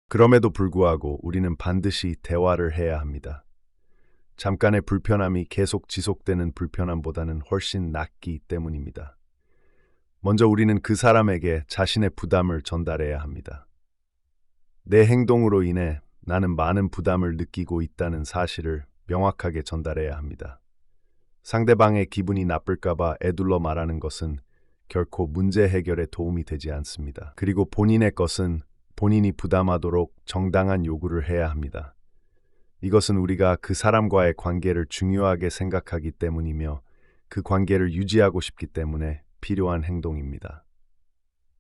그럼에도 불구하고 우리는 반드시 대화를 해야 합니다. 잠깐의 불편함이 계속 지속되는 불편함보다는 훨씬 낫기 때문입니다. 먼저 우리는 그 사람에게 자신의 부담을 전달해야 합니다. 내 행동으로 인해 나는 많은 부담을 느끼고 있다는 사실을 명확하게 전달해야 합니다. 상대방의 기분이 나쁠까봐 애둘러 말하는 것은 결코 문제 해결에 도움이 되지 않습니다. 그리고 본인의 것은 본인이 부담하도록 정당한 요구를 해야 합니다. 이것은 우리가 그 사람과의 관계를 중요하게 생각하기 때문이며 그 관계를 유지하고 싶기 때문에 필요한 행동입니다.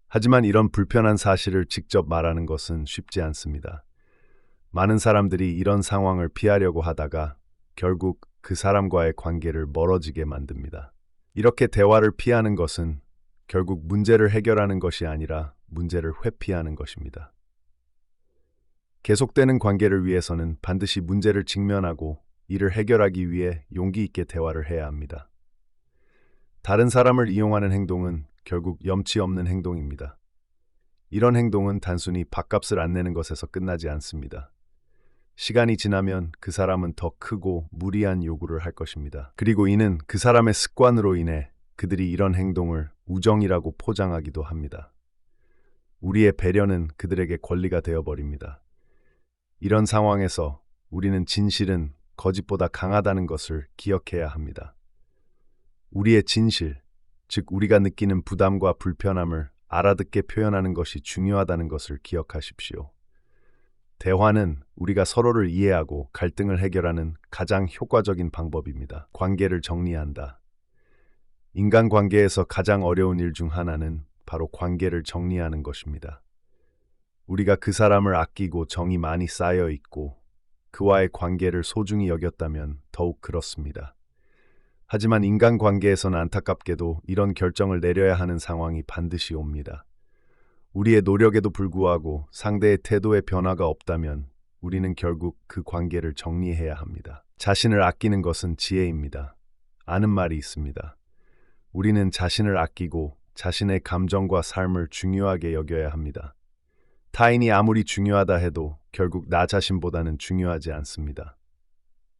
하지만 이런 불편한 사실을 직접 말하는 것은 쉽지 않습니다. 많은 사람들이 이런 상황을 피하려고 하다가 결국 그 사람과의 관계를 멀어지게 만듭니다. 이렇게 대화를 피하는 것은 결국 문제를 해결하는 것이 아니라 문제를 회피하는 것입니다. 계속되는 관계를 위해서는 반드시 문제를 직면하고 이를 해결하기 위해 용기 있게 대화를 해야 합니다. 다른 사람을 이용하는 행동은 결국 염치 없는 행동입니다. 이런 행동은 단순히 밥값을 안 내는 것에서 끝나지 않습니다. 시간이 지나면 그 사람은 더 크고 무리한 요구를 할 것입니다. 그리고 이는 그 사람의 습관으로 인해 그들이 이런 행동을 우정이라고 포장하기도 합니다. 우리의 배려는 그들에게 권리가 되어버립니다. 이런 상황에서 우리는 진실은 거짓보다 강하다는 것을 기억해야 합니다. 우리의 진실, 즉 우리가 느끼는 부담과 불편함을 알아듣게 표현하는 것이 중요하다는 것을 기억하십시오. 대화는 우리가 서로를 이해하고 갈등을 해결하는 가장 효과적인 방법입니다. 관계를 정리한다. 인간관계에서 가장 어려운 일 중 하나는 바로 관계를 정리하는 것입니다. 우리가 그 사람을 아끼고 정이 많이 쌓여 있고 그와의 관계를 소중히 여겼다면 더욱 그렇습니다. 하지만 인간관계에서는 안타깝게도 이런 결정을 내려야 하는 상황이 반드시 옵니다. 우리의 노력에도 불구하고 상대의 태도의 변화가 없다면 우리는 결국 그 관계를 정리해야 합니다. 자신을 아끼는 것은 지혜입니다. 아는 말이 있습니다. 우리는 자신을 아끼고 자신의 감정과 삶을 중요하게 여겨야 합니다. 타인이 아무리 중요하다 해도 결국 나 자신보다는 중요하지 않습니다.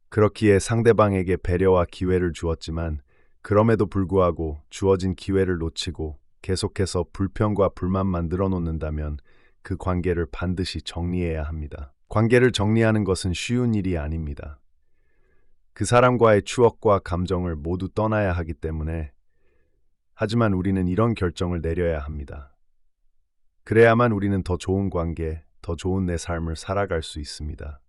그렇기에 상대방에게 배려와 기회를 주었지만 그럼에도 불구하고 주어진 기회를 놓치고 계속해서 불평과 불만만 늘어놓는다면 그 관계를 반드시 정리해야 합니다. 관계를 정리하는 것은 쉬운 일이 아닙니다. 그 사람과의 추억과 감정을 모두 떠나야 하기 때문에 하지만 우리는 이런 결정을 내려야 합니다. 그래야만 우리는 더 좋은 관계, 더 좋은 내 삶을 살아갈 수 있습니다.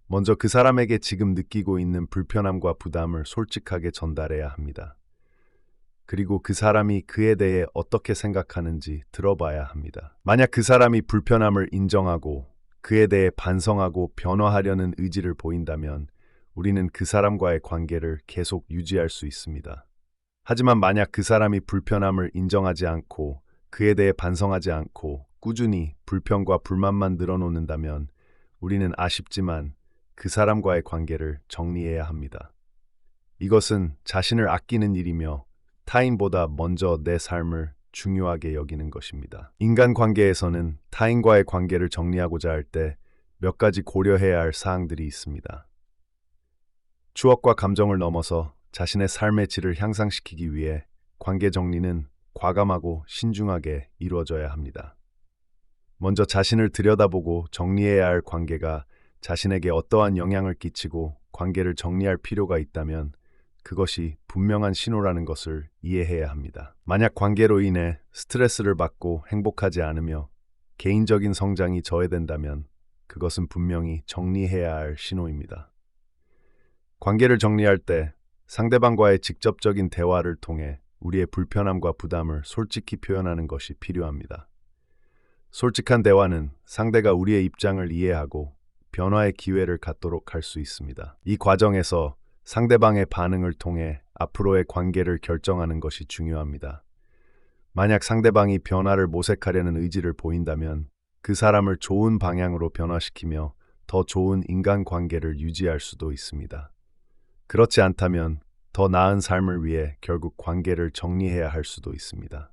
먼저 그 사람에게 지금 느끼고 있는 불편함과 부담을 솔직하게 전달해야 합니다. 그리고 그 사람이 그에 대해 어떻게 생각하는지 들어봐야 합니다. 만약 그 사람이 불편함을 인정하고 그에 대해 반성하고 변화하려는 의지를 보인다면 우리는 그 사람과의 관계를 계속 유지할 수 있습니다. 하지만 만약 그 사람이 불편함을 인정하지 않고 그에 대해 반성하지 않고 꾸준히 불평과 불만만 늘어놓는다면 우리는 아쉽지만 그 사람과의 관계를 정리해야 합니다. 이것은 자신을 아끼는 일이며 타인보다 먼저 내 삶을 중요하게 여기는 것입니다. 인간관계에서는 타인과의 관계를 정리하고자 할 때 몇 가지 고려해야 할 사항들이 있습니다. 추억과 감정을 넘어서 자신의 삶의 질을 향상시키기 위해 관계 정리는 과감하고 신중하게 이루어져야 합니다. 먼저 자신을 들여다보고 정리해야 할 관계가 자신에게 어떠한 영향을 끼치고 관계를 정리할 필요가 있다면 그것이 분명한 신호라는 것을 이해해야 합니다. 만약 관계로 인해 스트레스를 받고 행복하지 않으며 개인적인 성장이 저해된다면 그것은 분명히 정리해야 할 신호입니다. 관계를 정리할 때 상대방과의 직접적인 대화를 통해 우리의 불편함과 부담을 솔직히 표현하는 것이 필요합니다. 솔직한 대화는 상대가 우리의 입장을 이해하고 변화의 기회를 갖도록 할 수 있습니다. 이 과정에서 상대방의 반응을 통해 앞으로의 관계를 결정하는 것이 중요합니다. 만약 상대방이 변화를 모색하려는 의지를 보인다면 그 사람을 좋은 방향으로 변화시키며 더 좋은 인간관계를 유지할 수도 있습니다. 그렇지 않다면 더 나은 삶을 위해 결국 관계를 정리해야 할 수도 있습니다.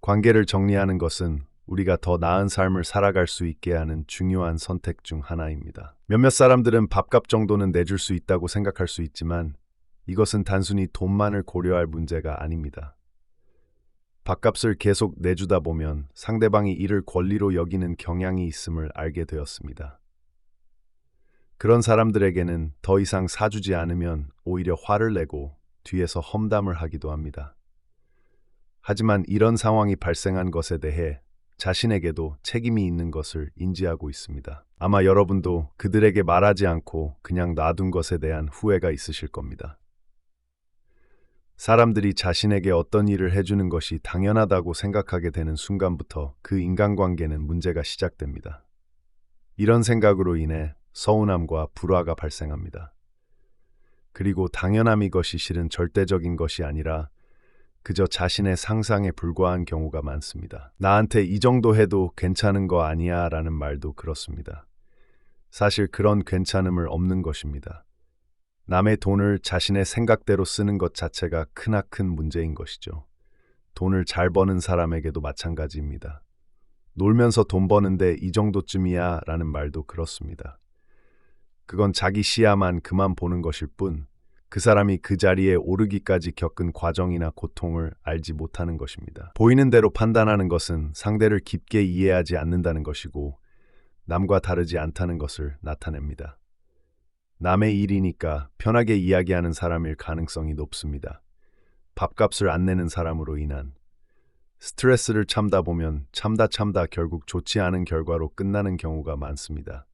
관계를 정리하는 것은 우리가 더 나은 삶을 살아갈 수 있게 하는 중요한 선택 중 하나입니다. 몇몇 사람들은 밥값 정도는 내줄 수 있다고 생각할 수 있지만 이것은 단순히 돈만을 고려할 문제가 아닙니다. 밥값을 계속 내주다 보면 상대방이 이를 권리로 여기는 경향이 있음을 알게 되었습니다. 그런 사람들에게는 더 이상 사주지 않으면 오히려 화를 내고 뒤에서 험담을 하기도 합니다. 하지만 이런 상황이 발생한 것에 대해 자신에게도 책임이 있는 것을 인지하고 있습니다. 아마 여러분도 그들에게 말하지 않고 그냥 놔둔 것에 대한 후회가 있으실 겁니다. 사람들이 자신에게 어떤 일을 해주는 것이 당연하다고 생각하게 되는 순간부터 그 인간관계는 문제가 시작됩니다. 이런 생각으로 인해 서운함과 불화가 발생합니다. 그리고 당연함이 것이 실은 절대적인 것이 아니라 그저 자신의 상상에 불과한 경우가 많습니다. 나한테 이 정도 해도 괜찮은 거 아니야 라는 말도 그렇습니다. 사실 그런 괜찮음을 없는 것입니다. 남의 돈을 자신의 생각대로 쓰는 것 자체가 크나큰 문제인 것이죠. 돈을 잘 버는 사람에게도 마찬가지입니다. 놀면서 돈 버는데 이 정도쯤이야 라는 말도 그렇습니다. 그건 자기 시야만 그만 보는 것일 뿐 그 사람이 그 자리에 오르기까지 겪은 과정이나 고통을 알지 못하는 것입니다. 보이는 대로 판단하는 것은 상대를 깊게 이해하지 않는다는 것이고 남과 다르지 않다는 것을 나타냅니다. 남의 일이니까 편하게 이야기하는 사람일 가능성이 높습니다. 밥값을 안 내는 사람으로 인한 스트레스를 참다 보면 참다 결국 좋지 않은 결과로 끝나는 경우가 많습니다.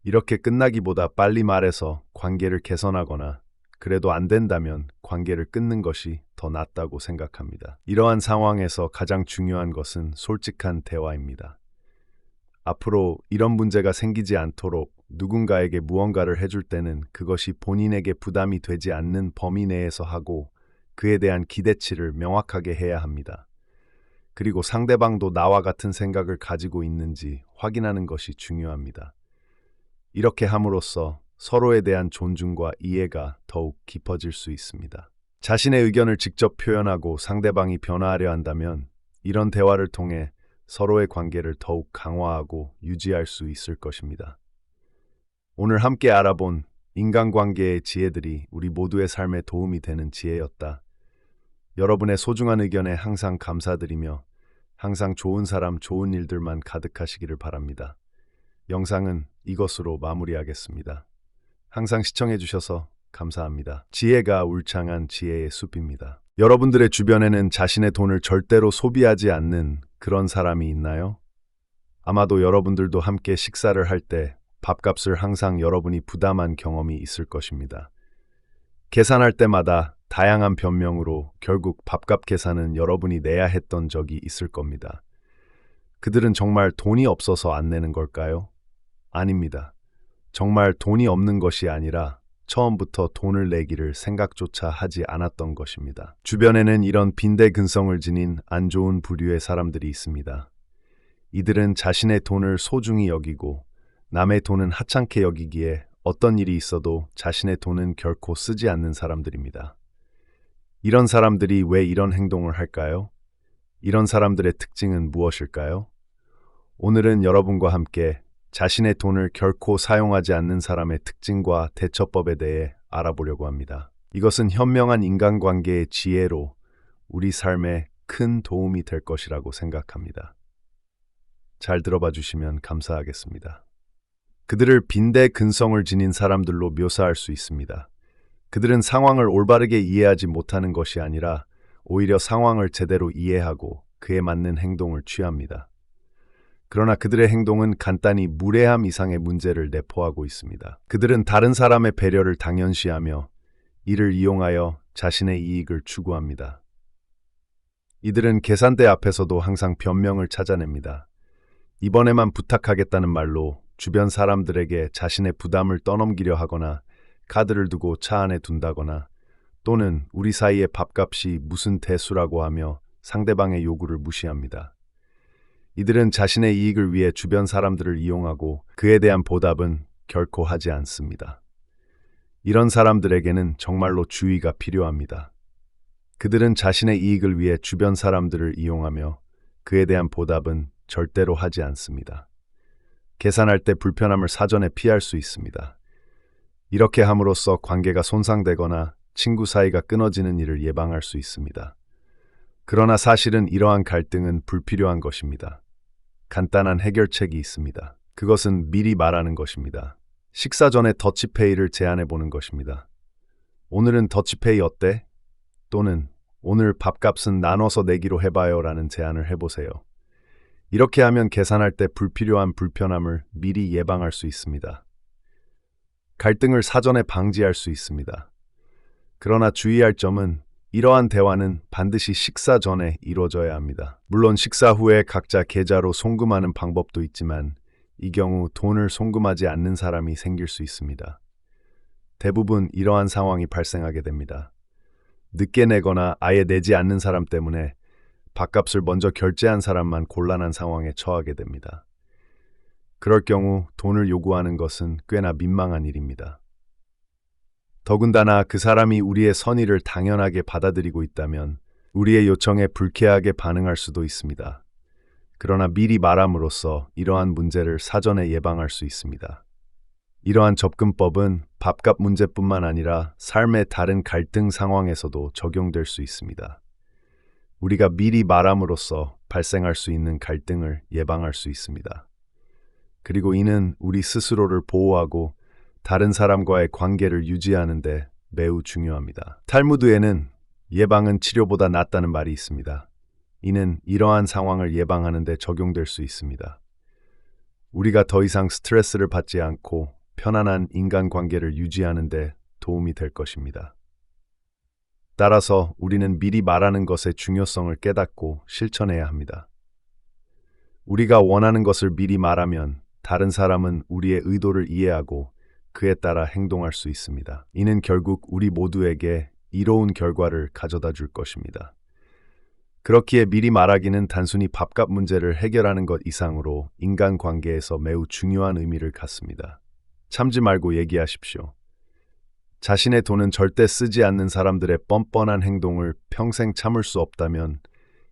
이렇게 끝나기보다 빨리 말해서 관계를 개선하거나 그래도 안 된다면 관계를 끊는 것이 더 낫다고 생각합니다. 이러한 상황에서 가장 중요한 것은 솔직한 대화입니다. 앞으로 이런 문제가 생기지 않도록 누군가에게 무언가를 해줄 때는 그것이 본인에게 부담이 되지 않는 범위 내에서 하고 그에 대한 기대치를 명확하게 해야 합니다. 그리고 상대방도 나와 같은 생각을 가지고 있는지 확인하는 것이 중요합니다. 이렇게 함으로써 서로에 대한 존중과 이해가 더욱 깊어질 수 있습니다. 자신의 의견을 직접 표현하고 상대방이 변화하려 한다면 이런 대화를 통해 서로의 관계를 더욱 강화하고 유지할 수 있을 것입니다. 오늘 함께 알아본 인간관계의 지혜들이 우리 모두의 삶에 도움이 되는 지혜였다. 여러분의 소중한 의견에 항상 감사드리며 항상 좋은 사람, 좋은 일들만 가득하시기를 바랍니다. 영상은 이것으로 마무리하겠습니다. 항상 시청해주셔서 감사합니다. 지혜가 울창한 지혜의 숲입니다. 여러분들의 주변에는 자신의 돈을 절대로 소비하지 않는 그런 사람이 있나요? 아마도 여러분들도 함께 식사를 할 때 밥값을 항상 여러분이 부담한 경험이 있을 것입니다. 계산할 때마다 다양한 변명으로 결국 밥값 계산은 여러분이 내야 했던 적이 있을 겁니다. 그들은 정말 돈이 없어서 안 내는 걸까요? 아닙니다. 정말 돈이 없는 것이 아니라 처음부터 돈을 내기를 생각조차 하지 않았던 것입니다. 주변에는 이런 빈대근성을 지닌 안 좋은 부류의 사람들이 있습니다. 이들은 자신의 돈을 소중히 여기고 남의 돈은 하찮게 여기기에 어떤 일이 있어도 자신의 돈은 결코 쓰지 않는 사람들입니다. 이런 사람들이 왜 이런 행동을 할까요? 이런 사람들의 특징은 무엇일까요? 오늘은 여러분과 함께 자신의 돈을 결코 사용하지 않는 사람의 특징과 대처법에 대해 알아보려고 합니다. 이것은 현명한 인간관계의 지혜로 우리 삶에 큰 도움이 될 것이라고 생각합니다. 잘 들어봐 주시면 감사하겠습니다. 그들을 빈대근성을 지닌 사람들로 묘사할 수 있습니다. 그들은 상황을 올바르게 이해하지 못하는 것이 아니라 오히려 상황을 제대로 이해하고 그에 맞는 행동을 취합니다. 그러나 그들의 행동은 간단히 무례함 이상의 문제를 내포하고 있습니다. 그들은 다른 사람의 배려를 당연시하며 이를 이용하여 자신의 이익을 추구합니다. 이들은 계산대 앞에서도 항상 변명을 찾아냅니다. 이번에만 부탁하겠다는 말로 주변 사람들에게 자신의 부담을 떠넘기려 하거나 카드를 두고 차 안에 둔다거나 또는 우리 사이의 밥값이 무슨 대수라고 하며 상대방의 요구를 무시합니다. 이들은 자신의 이익을 위해 주변 사람들을 이용하고 그에 대한 보답은 결코 하지 않습니다. 이런 사람들에게는 정말로 주의가 필요합니다. 그들은 자신의 이익을 위해 주변 사람들을 이용하며 그에 대한 보답은 절대로 하지 않습니다. 계산할 때 불편함을 사전에 피할 수 있습니다. 이렇게 함으로써 관계가 손상되거나 친구 사이가 끊어지는 일을 예방할 수 있습니다. 그러나 사실은 이러한 갈등은 불필요한 것입니다. 간단한 해결책이 있습니다. 그것은 미리 말하는 것입니다. 식사 전에 더치페이를 제안해 보는 것입니다. 오늘은 더치페이 어때? 또는 오늘 밥값은 나눠서 내기로 해봐요 라는 제안을 해보세요. 이렇게 하면 계산할 때 불필요한 불편함을 미리 예방할 수 있습니다. 갈등을 사전에 방지할 수 있습니다. 그러나 주의할 점은 이러한 대화는 반드시 식사 전에 이루어져야 합니다. 물론 식사 후에 각자 계좌로 송금하는 방법도 있지만 이 경우 돈을 송금하지 않는 사람이 생길 수 있습니다. 대부분 이러한 상황이 발생하게 됩니다. 늦게 내거나 아예 내지 않는 사람 때문에 밥값을 먼저 결제한 사람만 곤란한 상황에 처하게 됩니다. 그럴 경우 돈을 요구하는 것은 꽤나 민망한 일입니다. 더군다나 그 사람이 우리의 선의를 당연하게 받아들이고 있다면 우리의 요청에 불쾌하게 반응할 수도 있습니다. 그러나 미리 말함으로써 이러한 문제를 사전에 예방할 수 있습니다. 이러한 접근법은 밥값 문제뿐만 아니라 삶의 다른 갈등 상황에서도 적용될 수 있습니다. 우리가 미리 말함으로써 발생할 수 있는 갈등을 예방할 수 있습니다. 그리고 이는 우리 스스로를 보호하고 다른 사람과의 관계를 유지하는 데 매우 중요합니다. 탈무드에는 예방은 치료보다 낫다는 말이 있습니다. 이는 이러한 상황을 예방하는 데 적용될 수 있습니다. 우리가 더 이상 스트레스를 받지 않고 편안한 인간관계를 유지하는 데 도움이 될 것입니다. 따라서 우리는 미리 말하는 것의 중요성을 깨닫고 실천해야 합니다. 우리가 원하는 것을 미리 말하면 다른 사람은 우리의 의도를 이해하고 그에 따라 행동할 수 있습니다. 이는 결국 우리 모두에게 이로운 결과를 가져다 줄 것입니다. 그렇기에 미리 말하기는 단순히 밥값 문제를 해결하는 것 이상으로 인간관계에서 매우 중요한 의미를 갖습니다. 참지 말고 얘기하십시오. 자신의 돈은 절대 쓰지 않는 사람들의 뻔뻔한 행동을 평생 참을 수 없다면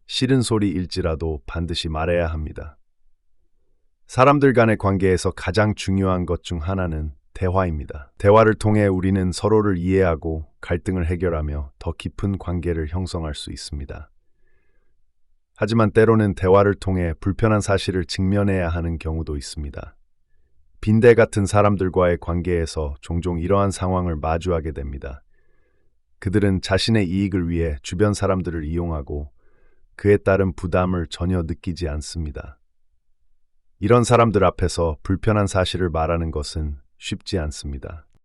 싫은 소리일지라도 반드시 말해야 합니다. 사람들 간의 관계에서 가장 중요한 것 중 하나는 대화입니다. 대화를 통해 우리는 서로를 이해하고 갈등을 해결하며 더 깊은 관계를 형성할 수 있습니다. 하지만 때로는 대화를 통해 불편한 사실을 직면해야 하는 경우도 있습니다. 빈대 같은 사람들과의 관계에서 종종 이러한 상황을 마주하게 됩니다. 그들은 자신의 이익을 위해 주변 사람들을 이용하고 그에 따른 부담을 전혀 느끼지 않습니다. 이런 사람들 앞에서 불편한 사실을 말하는 것은 쉽지 않습니다.